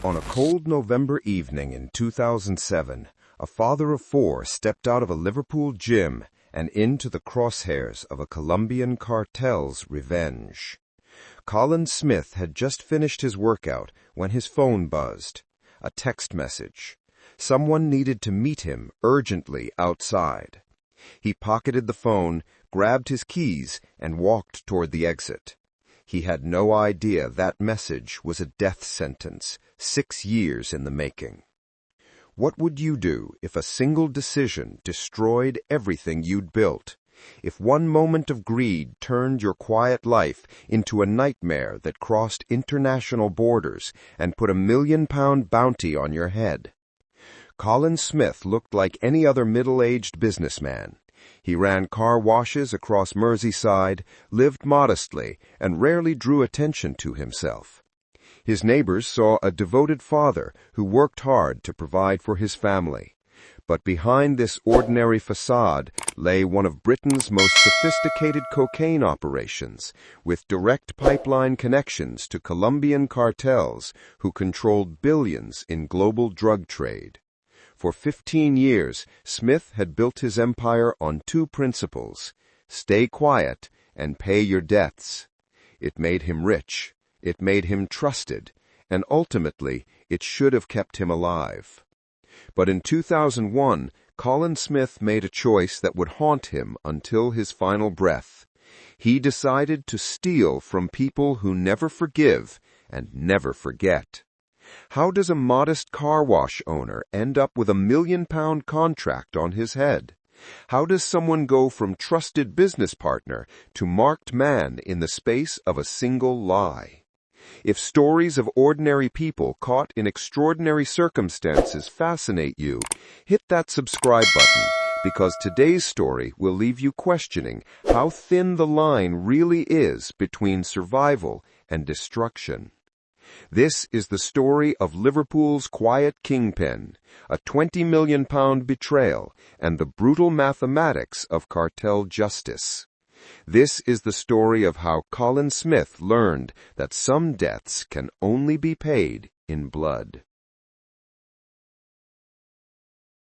On a cold November evening in 2007, a father of four stepped out of a Liverpool gym and into the crosshairs of a Colombian cartel's revenge. Colin Smith had just finished his workout when his phone buzzed. A text message. Someone needed to meet him urgently outside. He pocketed the phone, grabbed his keys, and walked toward the exit. He had no idea that message was a death sentence, 6 years in the making. What would you do if a single decision destroyed everything you'd built? If one moment of greed turned your quiet life into a nightmare that crossed international borders and put a £1 million bounty on your head? Colin Smith looked like any other middle-aged businessman. He ran car washes across Merseyside, lived modestly, and rarely drew attention to himself. His neighbors saw a devoted father who worked hard to provide for his family. But behind this ordinary facade lay one of Britain's most sophisticated cocaine operations, with direct pipeline connections to Colombian cartels who controlled billions in global drug trade. For 15 years, Smith had built his empire on two principles: stay quiet and pay your debts. It made him rich, it made him trusted, and ultimately it should have kept him alive. But in 2001, Colin Smith made a choice that would haunt him until his final breath. He decided to steal from people who never forgive and never forget. How does a modest car wash owner end up with a £1 million contract on his head? How does someone go from trusted business partner to marked man in the space of a single lie? If stories of ordinary people caught in extraordinary circumstances fascinate you, hit that subscribe button, because today's story will leave you questioning how thin the line really is between survival and destruction. This is the story of Liverpool's quiet kingpin, a £20 million betrayal, and the brutal mathematics of cartel justice. This is the story of how Colin Smith learned that some debts can only be paid in blood.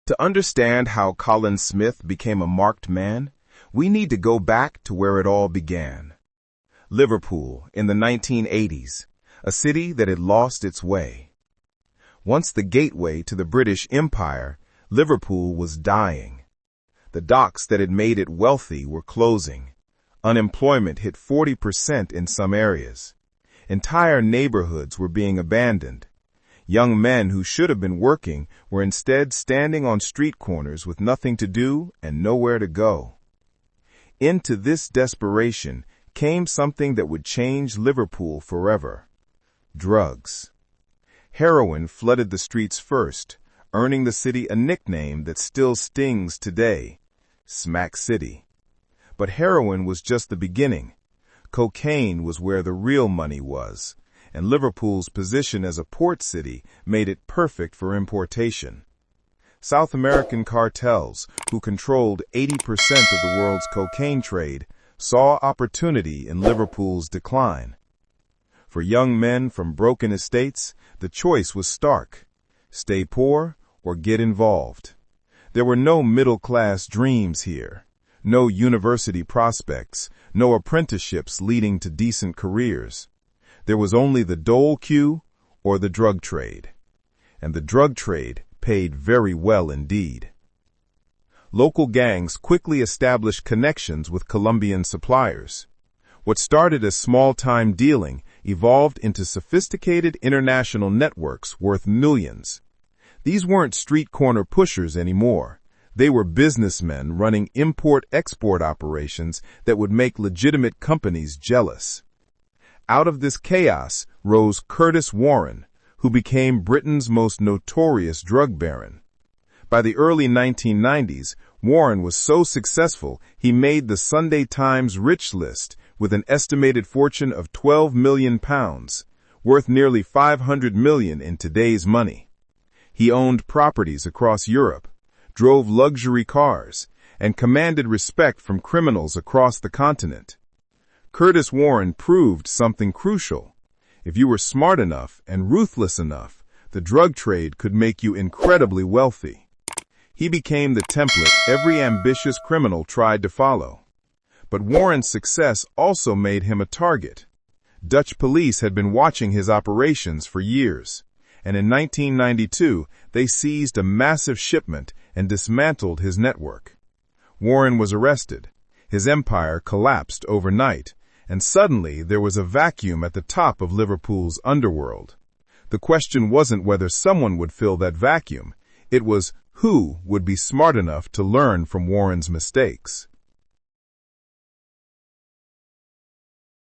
To understand how Colin Smith became a marked man, we need to go back to where it all began. Liverpool in the 1980s. A city that had lost its way. Once the gateway to the British Empire, Liverpool was dying. The docks that had made it wealthy were closing. Unemployment hit 40% in some areas. Entire neighborhoods were being abandoned. Young men who should have been working were instead standing on street corners with nothing to do and nowhere to go. Into this desperation came something that would change Liverpool forever. Drugs. Heroin flooded the streets first, earning the city a nickname that still stings today, Smack City. But heroin was just the beginning. Cocaine was where the real money was, and Liverpool's position as a port city made it perfect for importation. South American cartels, who controlled 80% of the world's cocaine trade, saw opportunity in Liverpool's decline. For young men from broken estates, the choice was stark: stay poor or get involved. There were no middle-class dreams here, no university prospects, no apprenticeships leading to decent careers. There was only the dole queue or the drug trade. And the drug trade paid very well indeed. Local gangs quickly established connections with Colombian suppliers. What started as small-time dealing evolved into sophisticated international networks worth millions. These weren't street corner pushers anymore. They were businessmen running import-export operations that would make legitimate companies jealous. Out of this chaos rose Curtis Warren, who became Britain's most notorious drug baron. By the early 1990s, Warren was so successful he made the Sunday Times Rich List with an estimated fortune of £12 million, worth nearly $500 million in today's money. He owned properties across Europe, drove luxury cars, and commanded respect from criminals across the continent. Curtis Warren proved something crucial. If you were smart enough and ruthless enough, The drug trade could make you incredibly wealthy. He became the template every ambitious criminal tried to follow. But Warren's success also made him a target. Dutch police had been watching his operations for years, and in 1992 they seized a massive shipment and dismantled his network. Warren was arrested. His empire collapsed overnight, and suddenly there was a vacuum at the top of Liverpool's underworld. The question wasn't whether someone would fill that vacuum. It was who would be smart enough to learn from Warren's mistakes.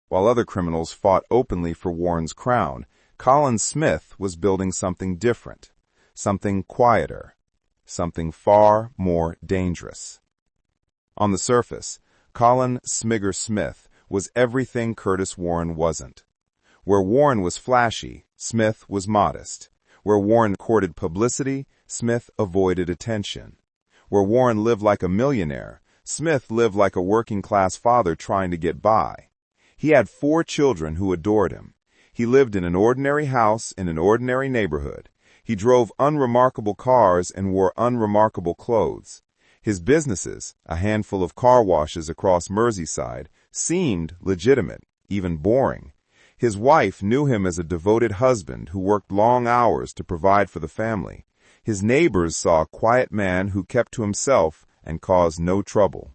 While other criminals fought openly for Warren's crown, Colin Smith was building something different, something quieter, something far more dangerous. On the surface, Colin "Smigger" Smith was everything Curtis Warren wasn't. Where Warren was flashy, Smith was modest. Where Warren courted publicity, Smith avoided attention. Where Warren lived like a millionaire, Smith lived like a working-class father trying to get by. He had 4 children who adored him. He lived in an ordinary house in an ordinary neighborhood. He drove unremarkable cars and wore unremarkable clothes. His businesses, a handful of car washes across Merseyside, seemed legitimate, even boring. His wife knew him as a devoted husband who worked long hours to provide for the family. His neighbors saw a quiet man who kept to himself and caused no trouble.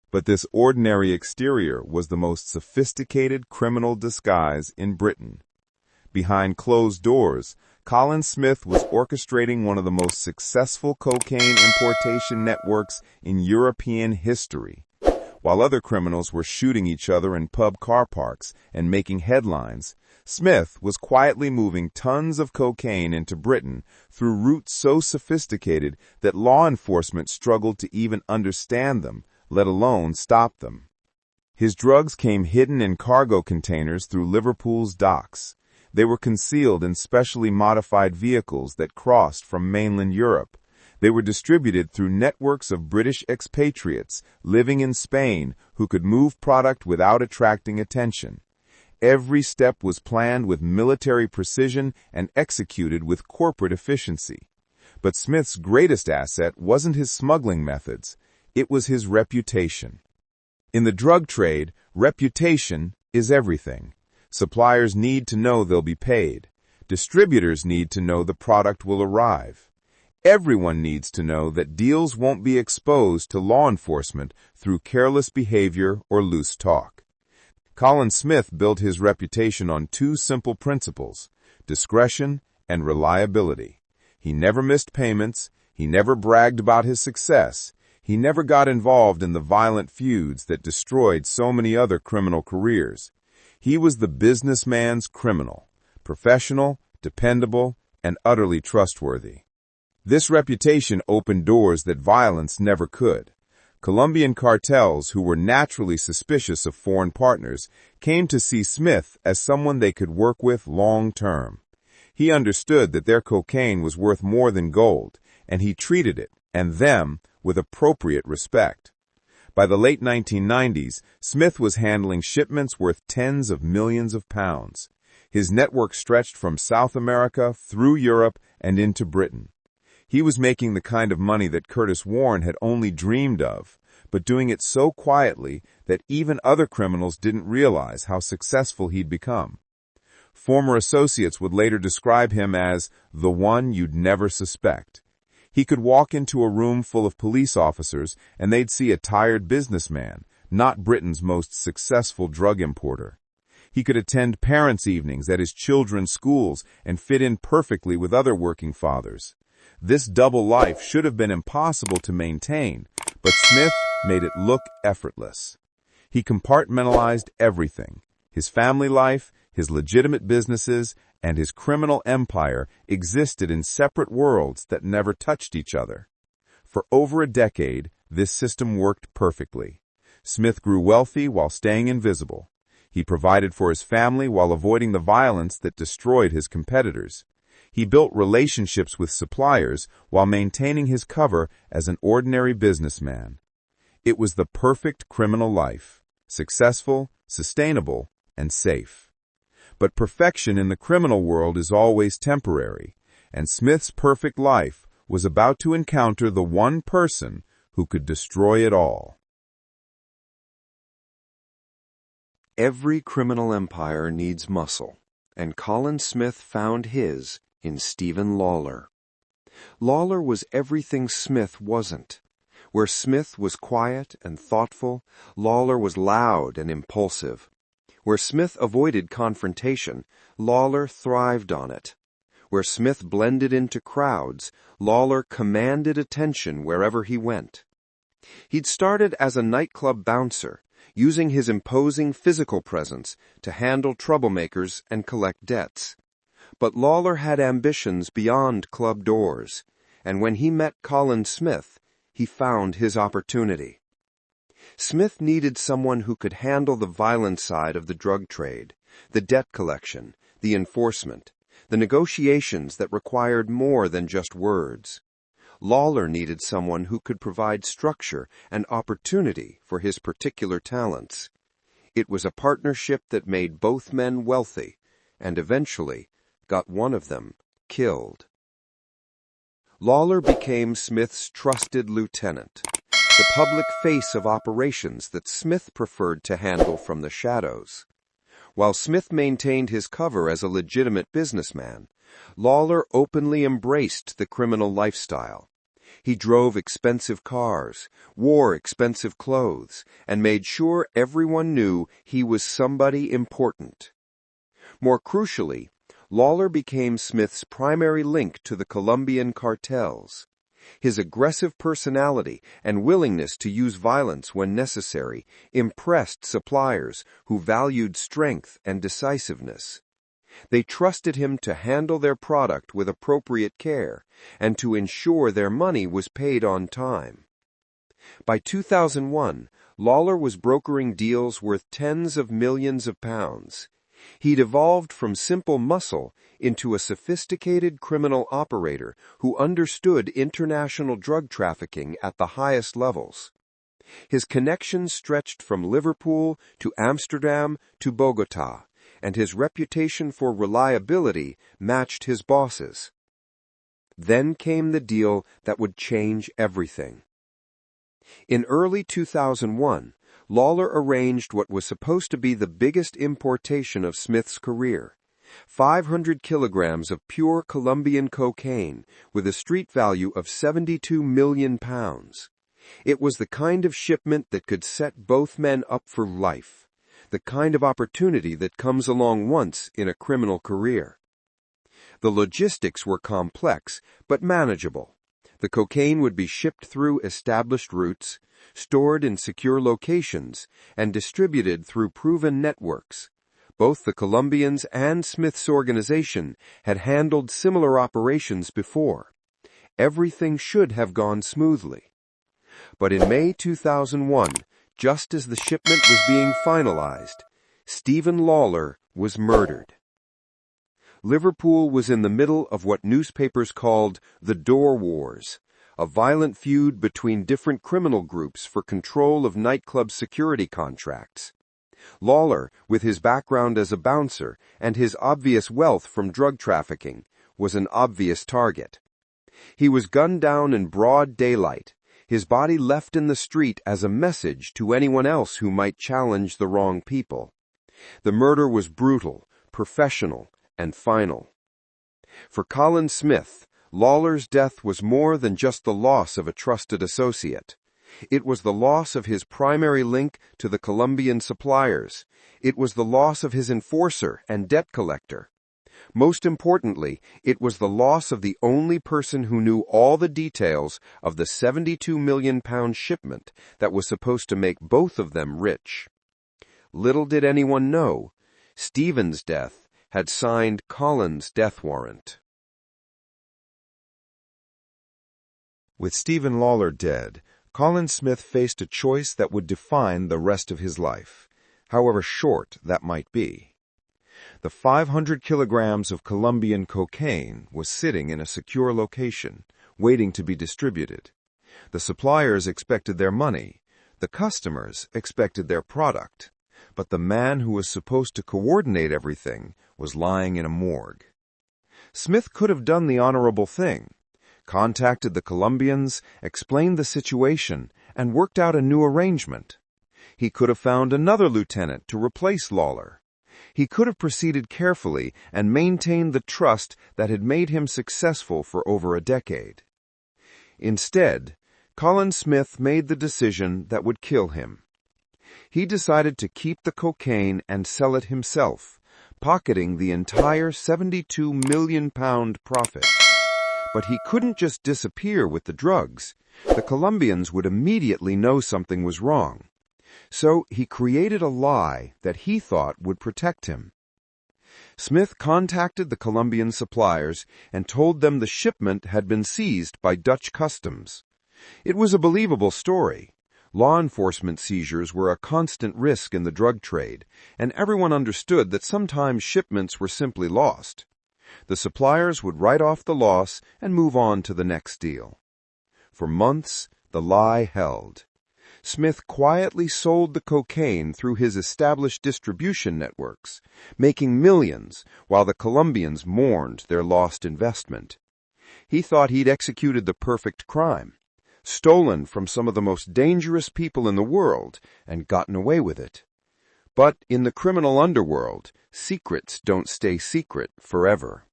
But this ordinary exterior was the most sophisticated criminal disguise in Britain. Behind closed doors, Colin Smith was orchestrating one of the most successful cocaine importation networks in European history. While other criminals were shooting each other in pub car parks and making headlines, Smith was quietly moving tons of cocaine into Britain through routes so sophisticated that law enforcement struggled to even understand them, let alone stop them. His drugs came hidden in cargo containers through Liverpool's docks. They were concealed in specially modified vehicles that crossed from mainland Europe. They were distributed through networks of British expatriates living in Spain who could move product without attracting attention. Every step was planned with military precision and executed with corporate efficiency. But Smith's greatest asset wasn't his smuggling methods. It was his reputation. In the drug trade, reputation is everything. Suppliers need to know they'll be paid. Distributors need to know the product will arrive. Everyone needs to know that deals won't be exposed to law enforcement through careless behavior or loose talk. Colin Smith built his reputation on 2 simple principles: discretion and reliability. He never missed payments. He never bragged about his success. He never got involved in the violent feuds that destroyed so many other criminal careers. He was the businessman's criminal, professional, dependable, and utterly trustworthy. This reputation opened doors that violence never could. Colombian cartels, who were naturally suspicious of foreign partners, came to see Smith as someone they could work with long term. He understood that their cocaine was worth more than gold, and he treated it, and them, with appropriate respect. By the late 1990s, Smith was handling shipments worth tens of millions of pounds. His network stretched from South America through Europe and into Britain. He was making the kind of money that Curtis Warren had only dreamed of, but doing it so quietly that even other criminals didn't realize how successful he'd become. Former associates would later describe him as the one you'd never suspect. He could walk into a room full of police officers and they'd see a tired businessman, not Britain's most successful drug importer. He could attend parents' evenings at his children's schools and fit in perfectly with other working fathers. This double life should have been impossible to maintain, but Smith made it look effortless. He compartmentalized everything. His family life, his legitimate businesses, and his criminal empire existed in separate worlds that never touched each other. For over a decade, this system worked perfectly. Smith grew wealthy while staying invisible. He provided for his family while avoiding the violence that destroyed his competitors. He built relationships with suppliers while maintaining his cover as an ordinary businessman. It was the perfect criminal life, successful, sustainable, and safe. But perfection in the criminal world is always temporary, and Smith's perfect life was about to encounter the one person who could destroy it all. Every criminal empire needs muscle, and Colin Smith found his in Stephen Lawler. Lawler was everything Smith wasn't. Where Smith was quiet and thoughtful, Lawler was loud and impulsive. Where Smith avoided confrontation, Lawler thrived on it. Where Smith blended into crowds, Lawler commanded attention wherever he went. He'd started as a nightclub bouncer, using his imposing physical presence to handle troublemakers and collect debts. But Lawler had ambitions beyond club doors, and when he met Colin Smith, he found his opportunity. Smith needed someone who could handle the violent side of the drug trade, the debt collection, the enforcement, the negotiations that required more than just words. Lawler needed someone who could provide structure and opportunity for his particular talents. It was a partnership that made both men wealthy, and eventually got one of them killed. Lawler became Smith's trusted lieutenant, the public face of operations that Smith preferred to handle from the shadows. While Smith maintained his cover as a legitimate businessman, Lawler openly embraced the criminal lifestyle. He drove expensive cars, wore expensive clothes, and made sure everyone knew he was somebody important. More crucially, Lawler became Smith's primary link to the Colombian cartels. His aggressive personality and willingness to use violence when necessary impressed suppliers who valued strength and decisiveness. They trusted him to handle their product with appropriate care and to ensure their money was paid on time. By 2001, Lawler was brokering deals worth tens of millions of pounds. He'd evolved from simple muscle into a sophisticated criminal operator who understood international drug trafficking at the highest levels. His connections stretched from Liverpool to Amsterdam to Bogota, and his reputation for reliability matched his boss's. Then came the deal that would change everything. In early 2001, Lawler arranged what was supposed to be the biggest importation of Smith's career, 500 kilograms of pure Colombian cocaine with a street value of £72 million. It was the kind of shipment that could set both men up for life, the kind of opportunity that comes along once in a criminal career. The logistics were complex, but manageable. The cocaine would be shipped through established routes, stored in secure locations, and distributed through proven networks. Both the Colombians and Smith's organization had handled similar operations before. Everything should have gone smoothly. But in May 2001, just as the shipment was being finalized, Stephen Lawler was murdered. Liverpool was in the middle of what newspapers called the Door Wars, a violent feud between different criminal groups for control of nightclub security contracts. Lawler, with his background as a bouncer and his obvious wealth from drug trafficking, was an obvious target. He was gunned down in broad daylight, his body left in the street as a message to anyone else who might challenge the wrong people. The murder was brutal, professional, and final. For Colin Smith, Lawler's death was more than just the loss of a trusted associate. It was the loss of his primary link to the Colombian suppliers. It was the loss of his enforcer and debt collector. Most importantly, it was the loss of the only person who knew all the details of the £72 million shipment that was supposed to make both of them rich. Little did anyone know, Stephen's death had signed Colin's death warrant. With Stephen Lawler dead, Colin Smith faced a choice that would define the rest of his life, however short that might be. The 500 kilograms of Colombian cocaine was sitting in a secure location, waiting to be distributed. The suppliers expected their money, the customers expected their product, but the man who was supposed to coordinate everything was lying in a morgue. Smith could have done the honorable thing, contacted the Colombians, explained the situation, and worked out a new arrangement. He could have found another lieutenant to replace Lawler. He could have proceeded carefully and maintained the trust that had made him successful for over a decade. Instead, Colin Smith made the decision that would kill him. He decided to keep the cocaine and sell it himself, pocketing the entire £72 million profit. But he couldn't just disappear with the drugs. The Colombians would immediately know something was wrong. So he created a lie that he thought would protect him. Smith contacted the Colombian suppliers and told them the shipment had been seized by Dutch customs. It was a believable story. Law enforcement seizures were a constant risk in the drug trade, and everyone understood that sometimes shipments were simply lost. The suppliers would write off the loss and move on to the next deal. For months, the lie held. Smith quietly sold the cocaine through his established distribution networks, making millions while the Colombians mourned their lost investment. He thought he'd executed the perfect crime, stolen from some of the most dangerous people in the world, and gotten away with it. But in the criminal underworld, secrets don't stay secret forever.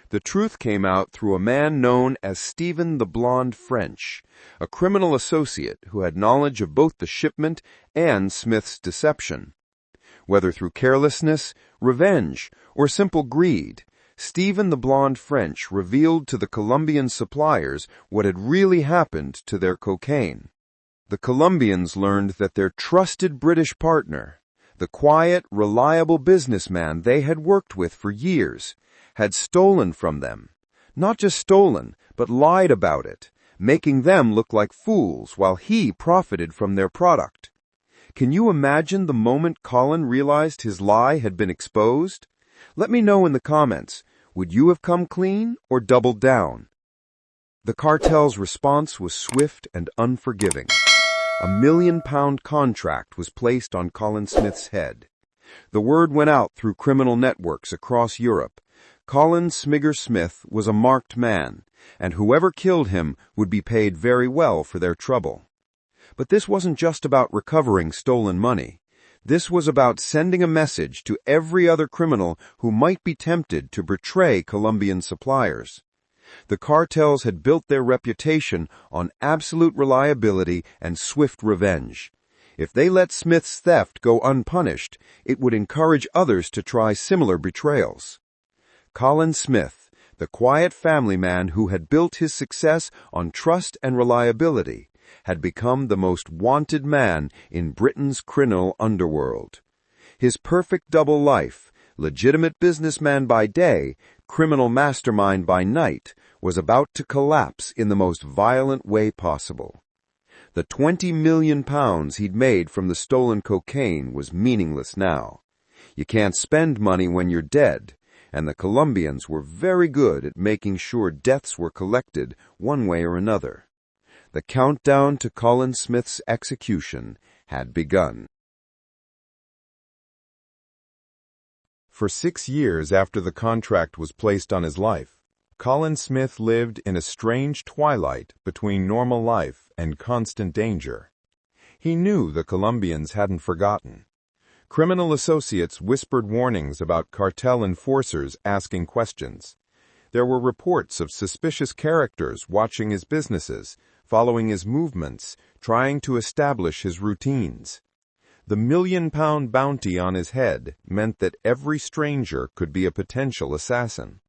The truth came out through a man known as Stephen the Blonde French, a criminal associate who had knowledge of both the shipment and Smith's deception. Whether through carelessness, revenge, or simple greed, Stephen the Blonde French revealed to the Colombian suppliers what had really happened to their cocaine. The Colombians learned that their trusted British partner, the quiet, reliable businessman they had worked with for years, had stolen from them. Not just stolen, but lied about it, making them look like fools while he profited from their product. Can you imagine the moment Colin realized his lie had been exposed? Let me know in the comments. Would you have come clean or doubled down? The cartel's response was swift and unforgiving. £1 million contract was placed on Colin Smith's head. The word went out through criminal networks across Europe. Colin Smigger Smith was a marked man, and whoever killed him would be paid very well for their trouble. But this wasn't just about recovering stolen money. This was about sending a message to every other criminal who might be tempted to betray Colombian suppliers. The cartels had built their reputation on absolute reliability and swift revenge. If they let Smith's theft go unpunished, it would encourage others to try similar betrayals. Colin Smith, the quiet family man who had built his success on trust and reliability, had become the most wanted man in Britain's criminal underworld. His perfect double life, legitimate businessman by day, criminal mastermind by night, was about to collapse in the most violent way possible. The £20 million he'd made from the stolen cocaine was meaningless now. You can't spend money when you're dead, and the Colombians were very good at making sure debts were collected one way or another. The countdown to Colin Smith's execution had begun. For 6 years after the contract was placed on his life, Colin Smith lived in a strange twilight between normal life and constant danger. He knew the Colombians hadn't forgotten. Criminal associates whispered warnings about cartel enforcers asking questions. There were reports of suspicious characters watching his businesses, following his movements, trying to establish his routines. The £1 million bounty on his head meant that every stranger could be a potential assassin.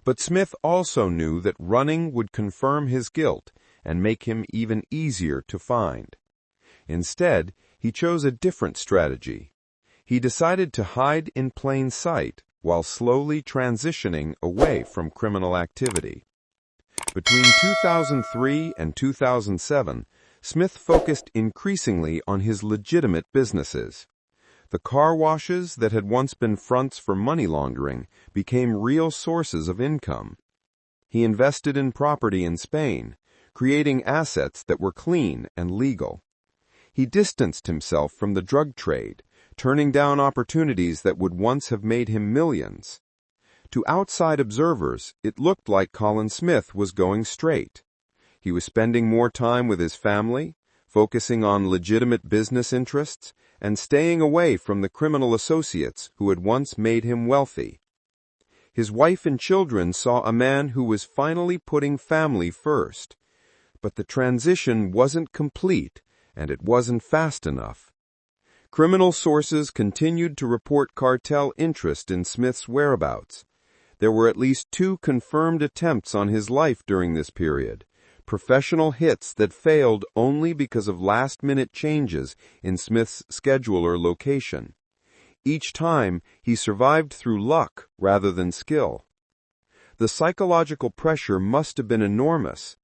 But Smith also knew that running would confirm his guilt and make him even easier to find. Instead, he chose a different strategy. He decided to hide in plain sight while slowly transitioning away from criminal activity. Between 2003 and 2007, Smith focused increasingly on his legitimate businesses. The car washes that had once been fronts for money laundering became real sources of income. He invested in property in Spain, creating assets that were clean and legal. He distanced himself from the drug trade, turning down opportunities that would once have made him millions. To outside observers, it looked like Colin Smith was going straight. He was spending more time with his family, focusing on legitimate business interests, and staying away from the criminal associates who had once made him wealthy. His wife and children saw a man who was finally putting family first. But the transition wasn't complete, and it wasn't fast enough. Criminal sources continued to report cartel interest in Smith's whereabouts. There were at least 2 confirmed attempts on his life during this period, professional hits that failed only because of last-minute changes in Smith's schedule or location. Each time, he survived through luck rather than skill. The psychological pressure must have been enormous.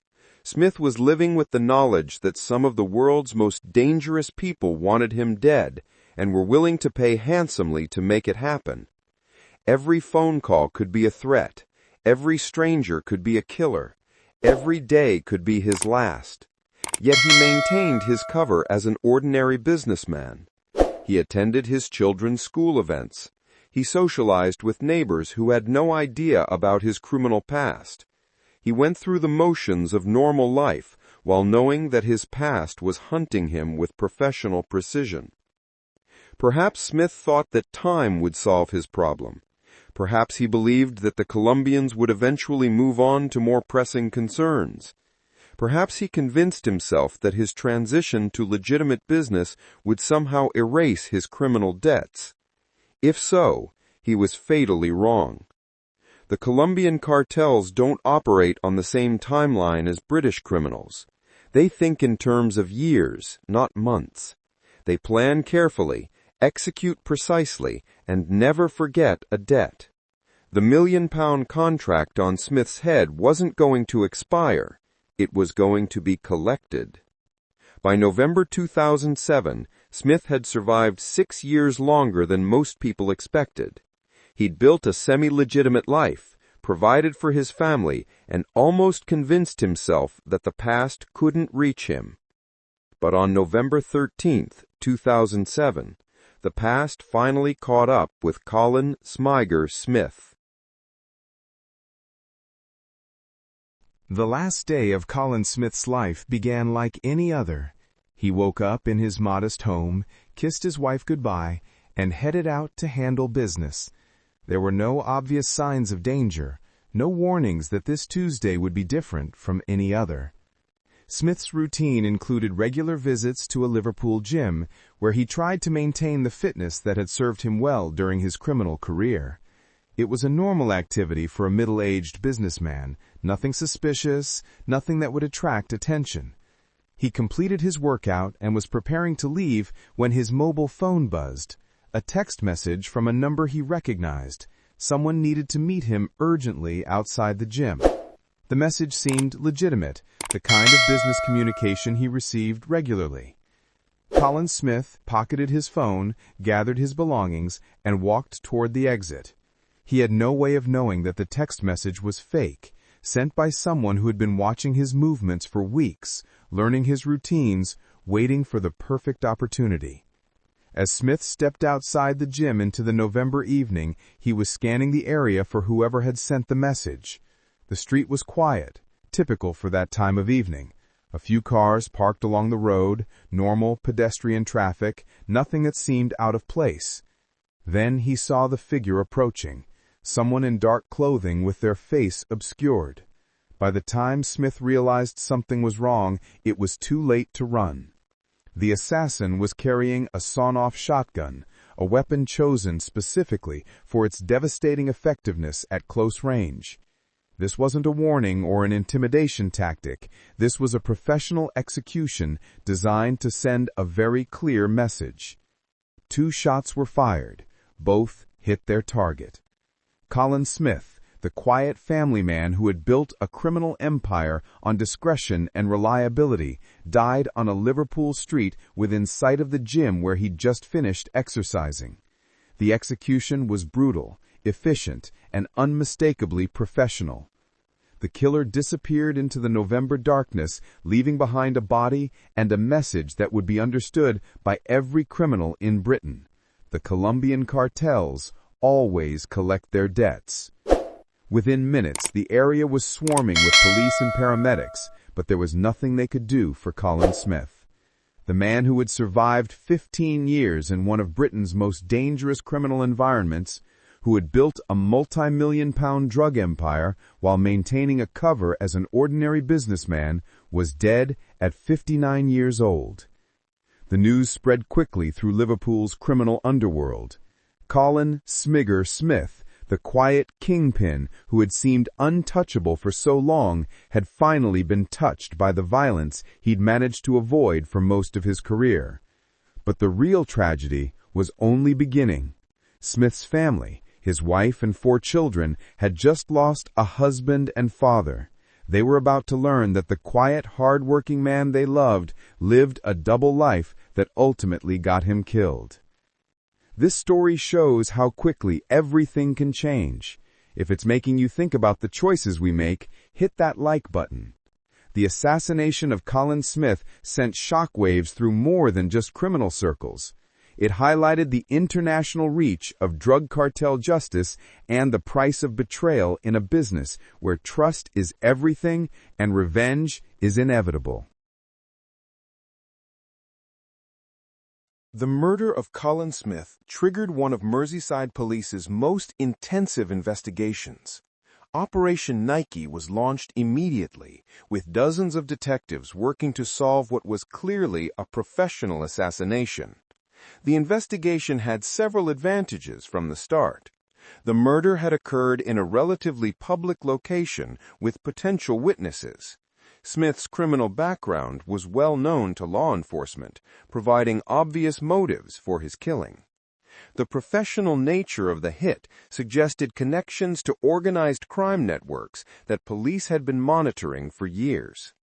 Smith was living with the knowledge that some of the world's most dangerous people wanted him dead and were willing to pay handsomely to make it happen. Every phone call could be a threat. Every stranger could be a killer. Every day could be his last. Yet he maintained his cover as an ordinary businessman. He attended his children's school events. He socialized with neighbors who had no idea about his criminal past. He went through the motions of normal life while knowing that his past was hunting him with professional precision. Perhaps Smith thought that time would solve his problem. Perhaps he believed that the Colombians would eventually move on to more pressing concerns. Perhaps he convinced himself that his transition to legitimate business would somehow erase his criminal debts. If so, he was fatally wrong. The Colombian cartels don't operate on the same timeline as British criminals. They think in terms of years, not months. They plan carefully, execute precisely, and never forget a debt. The £1 million contract on Smith's head wasn't going to expire. It was going to be collected. By November 2007, Smith had survived 6 years longer than most people expected. He'd built a semi-legitimate life, provided for his family, and almost convinced himself that the past couldn't reach him. But on November 13, 2007, the past finally caught up with Colin Smyger Smith. The last day of Colin Smith's life began like any other. He woke up in his modest home, kissed his wife goodbye, and headed out to handle business. There were no obvious signs of danger, no warnings that this Tuesday would be different from any other. Smith's routine included regular visits to a Liverpool gym, where he tried to maintain the fitness that had served him well during his criminal career. It was a normal activity for a middle-aged businessman, nothing suspicious, nothing that would attract attention. He completed his workout and was preparing to leave when his mobile phone buzzed. A text message from a number he recognized. Someone needed to meet him urgently outside the gym. The message seemed legitimate, the kind of business communication he received regularly. Colin Smith pocketed his phone, gathered his belongings, and walked toward the exit. He had no way of knowing that the text message was fake, sent by someone who had been watching his movements for weeks, learning his routines, waiting for the perfect opportunity. As Smith stepped outside the gym into the November evening, he was scanning the area for whoever had sent the message. The street was quiet, typical for that time of evening. A few cars parked along the road, normal pedestrian traffic, nothing that seemed out of place. Then he saw the figure approaching. Someone in dark clothing with their face obscured. By the time Smith realized something was wrong, it was too late to run. The assassin was carrying a sawn-off shotgun, a weapon chosen specifically for its devastating effectiveness at close range. This wasn't a warning or an intimidation tactic. This was a professional execution designed to send a very clear message. 2 shots were fired. Both hit their target. Colin Smith, the quiet family man who had built a criminal empire on discretion and reliability, died on a Liverpool street within sight of the gym where he'd just finished exercising. The execution was brutal, efficient, and unmistakably professional. The killer disappeared into the November darkness, leaving behind a body and a message that would be understood by every criminal in Britain. The Colombian cartels always collect their debts. Within minutes, the area was swarming with police and paramedics, but there was nothing they could do for Colin Smith. The man who had survived 15 years in one of Britain's most dangerous criminal environments, who had built a multi-million-pound drug empire while maintaining a cover as an ordinary businessman, was dead at 59 years old. The news spread quickly through Liverpool's criminal underworld. Colin "Smigger" Smith, the quiet kingpin who had seemed untouchable for so long, had finally been touched by the violence he'd managed to avoid for most of his career. But the real tragedy was only beginning. Smith's family, his wife and 4 children, had just lost a husband and father. They were about to learn that the quiet, hard-working man they loved lived a double life that ultimately got him killed. This story shows how quickly everything can change. If it's making you think about the choices we make, hit that like button. The assassination of Colin Smith sent shockwaves through more than just criminal circles. It highlighted the international reach of drug cartel justice and the price of betrayal in a business where trust is everything and revenge is inevitable. The murder of Colin Smith triggered one of Merseyside Police's most intensive investigations. Operation Nike was launched immediately, with dozens of detectives working to solve what was clearly a professional assassination. The investigation had several advantages from the start. The murder had occurred in a relatively public location with potential witnesses. Smith's criminal background was well known to law enforcement, providing obvious motives for his killing. The professional nature of the hit suggested connections to organized crime networks that police had been monitoring for years.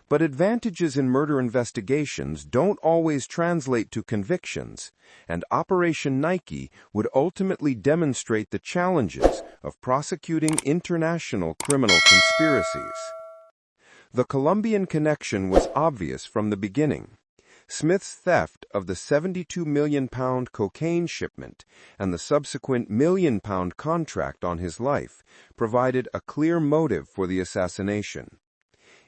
But advantages in murder investigations don't always translate to convictions, and Operation Nike would ultimately demonstrate the challenges of prosecuting international criminal conspiracies. The Colombian connection was obvious from the beginning. Smith's theft of the £72 million cocaine shipment and the subsequent £1 million contract on his life provided a clear motive for the assassination.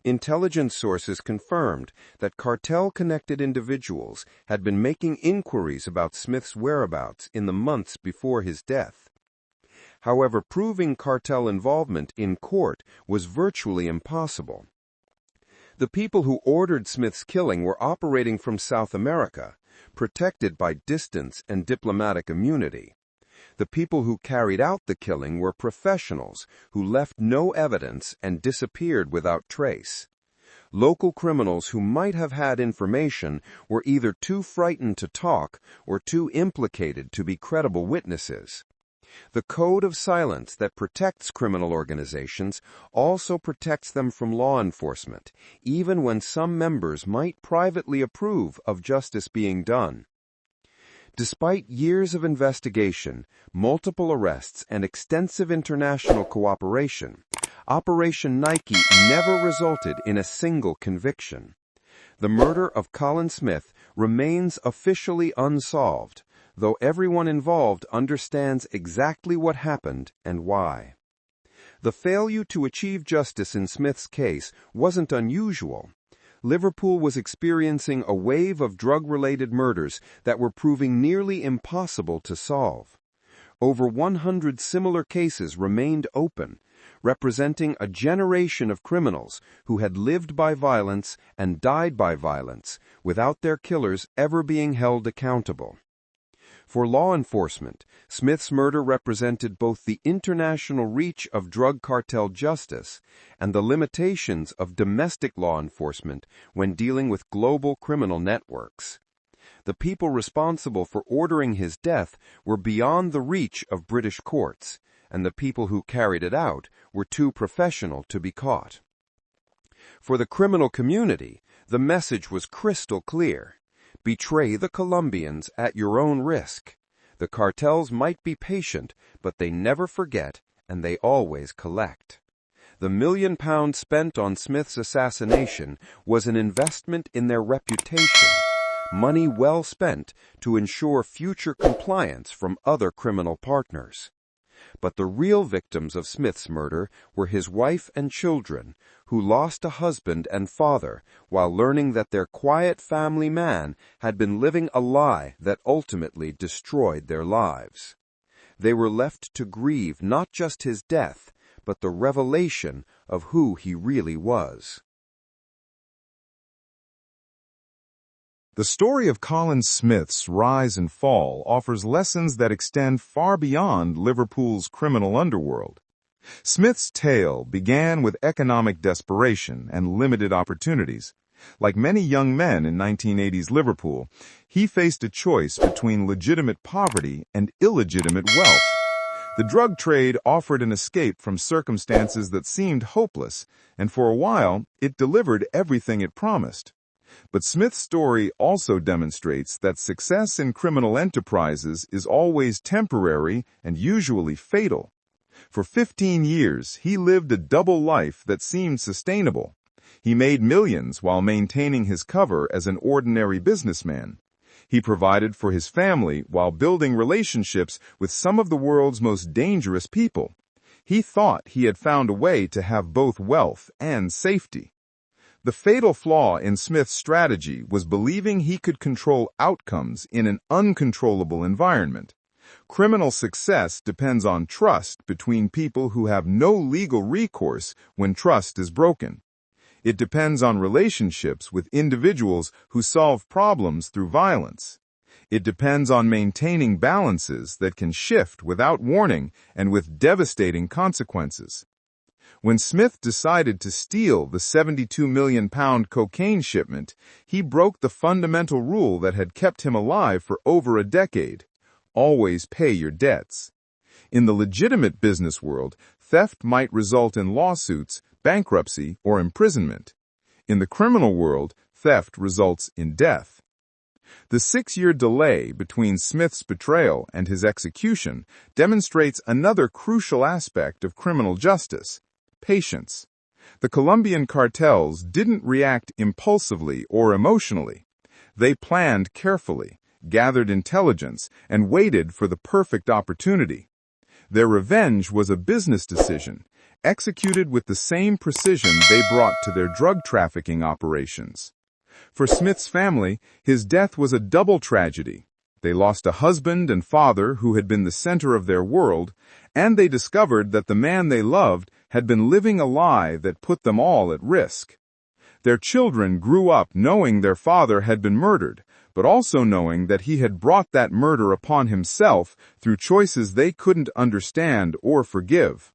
Intelligence sources confirmed that cartel-connected individuals had been making inquiries about Smith's whereabouts in the months before his death. However, proving cartel involvement in court was virtually impossible. The people who ordered Smith's killing were operating from South America, protected by distance and diplomatic immunity. The people who carried out the killing were professionals who left no evidence and disappeared without trace. Local criminals who might have had information were either too frightened to talk or too implicated to be credible witnesses. The code of silence that protects criminal organizations also protects them from law enforcement, even when some members might privately approve of justice being done. Despite years of investigation, multiple arrests, and extensive international cooperation, Operation Nike never resulted in a single conviction. The murder of Colin Smith remains officially unsolved, though everyone involved understands exactly what happened and why. The failure to achieve justice in Smith's case wasn't unusual. Liverpool was experiencing a wave of drug-related murders that were proving nearly impossible to solve. Over 100 similar cases remained open, representing a generation of criminals who had lived by violence and died by violence without their killers ever being held accountable. For law enforcement, Smith's murder represented both the international reach of drug cartel justice and the limitations of domestic law enforcement when dealing with global criminal networks. The people responsible for ordering his death were beyond the reach of British courts, and the people who carried it out were too professional to be caught. For the criminal community, the message was crystal clear. Betray the Colombians at your own risk. The cartels might be patient, but they never forget, and they always collect. The £1 million spent on Smith's assassination was an investment in their reputation, money well spent to ensure future compliance from other criminal partners. But the real victims of Smith's murder were his wife and children, who lost a husband and father while learning that their quiet family man had been living a lie that ultimately destroyed their lives. They were left to grieve not just his death, but the revelation of who he really was. The story of Colin Smith's rise and fall offers lessons that extend far beyond Liverpool's criminal underworld. Smith's tale began with economic desperation and limited opportunities. Like many young men in 1980s Liverpool, he faced a choice between legitimate poverty and illegitimate wealth. The drug trade offered an escape from circumstances that seemed hopeless, and for a while, it delivered everything it promised. But Smith's story also demonstrates that success in criminal enterprises is always temporary and usually fatal. For 15 years, he lived a double life that seemed sustainable. He made millions while maintaining his cover as an ordinary businessman. He provided for his family while building relationships with some of the world's most dangerous people. He thought he had found a way to have both wealth and safety. The fatal flaw in Smith's strategy was believing he could control outcomes in an uncontrollable environment. Criminal success depends on trust between people who have no legal recourse when trust is broken. It depends on relationships with individuals who solve problems through violence. It depends on maintaining balances that can shift without warning and with devastating consequences. When Smith decided to steal the £72 million cocaine shipment, he broke the fundamental rule that had kept him alive for over a decade. Always pay your debts. In the legitimate business world, theft might result in lawsuits, bankruptcy, or imprisonment. In the criminal world, theft results in death. The 6-year delay between Smith's betrayal and his execution demonstrates another crucial aspect of criminal justice: patience. The Colombian cartels didn't react impulsively or emotionally. They planned carefully, gathered intelligence, and waited for the perfect opportunity. Their revenge was a business decision, executed with the same precision they brought to their drug trafficking operations. For Smith's family, his death was a double tragedy. They lost a husband and father who had been the center of their world, and they discovered that the man they loved had been living a lie that put them all at risk. Their children grew up knowing their father had been murdered, but also knowing that he had brought that murder upon himself through choices they couldn't understand or forgive.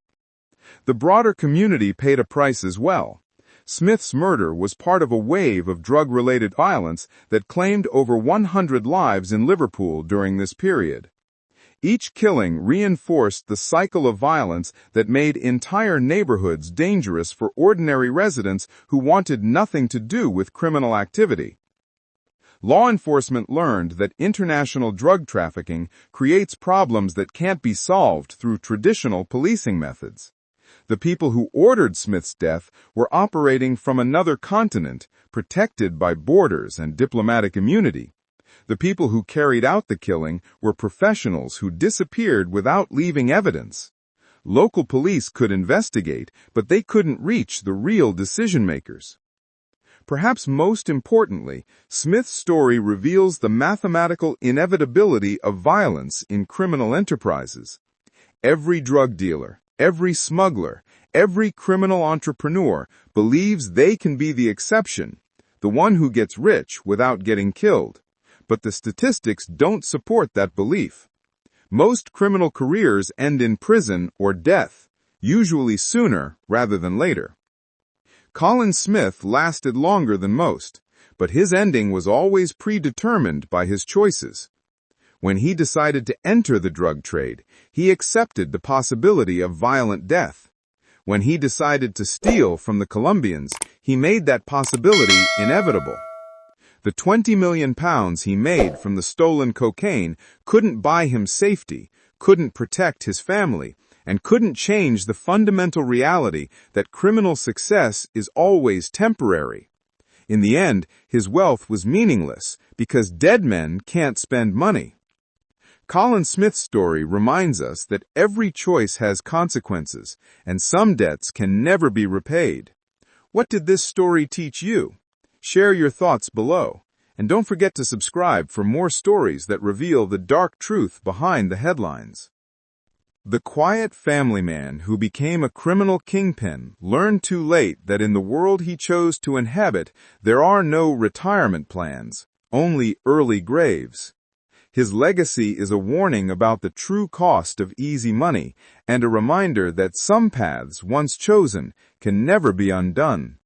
The broader community paid a price as well. Smith's murder was part of a wave of drug-related violence that claimed over 100 lives in Liverpool during this period. Each killing reinforced the cycle of violence that made entire neighborhoods dangerous for ordinary residents who wanted nothing to do with criminal activity. Law enforcement learned that international drug trafficking creates problems that can't be solved through traditional policing methods. The people who ordered Smith's death were operating from another continent, protected by borders and diplomatic immunity. The people who carried out the killing were professionals who disappeared without leaving evidence. Local police could investigate, but they couldn't reach the real decision-makers. Perhaps most importantly, Smith's story reveals the mathematical inevitability of violence in criminal enterprises. Every drug dealer, every smuggler, every criminal entrepreneur believes they can be the exception, the one who gets rich without getting killed. But the statistics don't support that belief. Most criminal careers end in prison or death, usually sooner rather than later. Colin Smith lasted longer than most, but his ending was always predetermined by his choices. When he decided to enter the drug trade, he accepted the possibility of violent death. When he decided to steal from the Colombians, he made that possibility inevitable. The £20 million he made from the stolen cocaine couldn't buy him safety, couldn't protect his family, and couldn't change the fundamental reality that criminal success is always temporary. In the end, his wealth was meaningless because dead men can't spend money. Colin Smith's story reminds us that every choice has consequences, and some debts can never be repaid. What did this story teach you? Share your thoughts below, and don't forget to subscribe for more stories that reveal the dark truth behind the headlines. The quiet family man who became a criminal kingpin learned too late that in the world he chose to inhabit, there are no retirement plans, only early graves. His legacy is a warning about the true cost of easy money and a reminder that some paths, once chosen, can never be undone.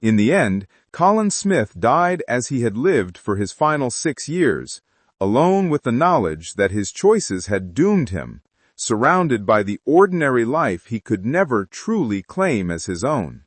In the end, Colin Smith died as he had lived for his final 6 years, alone with the knowledge that his choices had doomed him, surrounded by the ordinary life he could never truly claim as his own.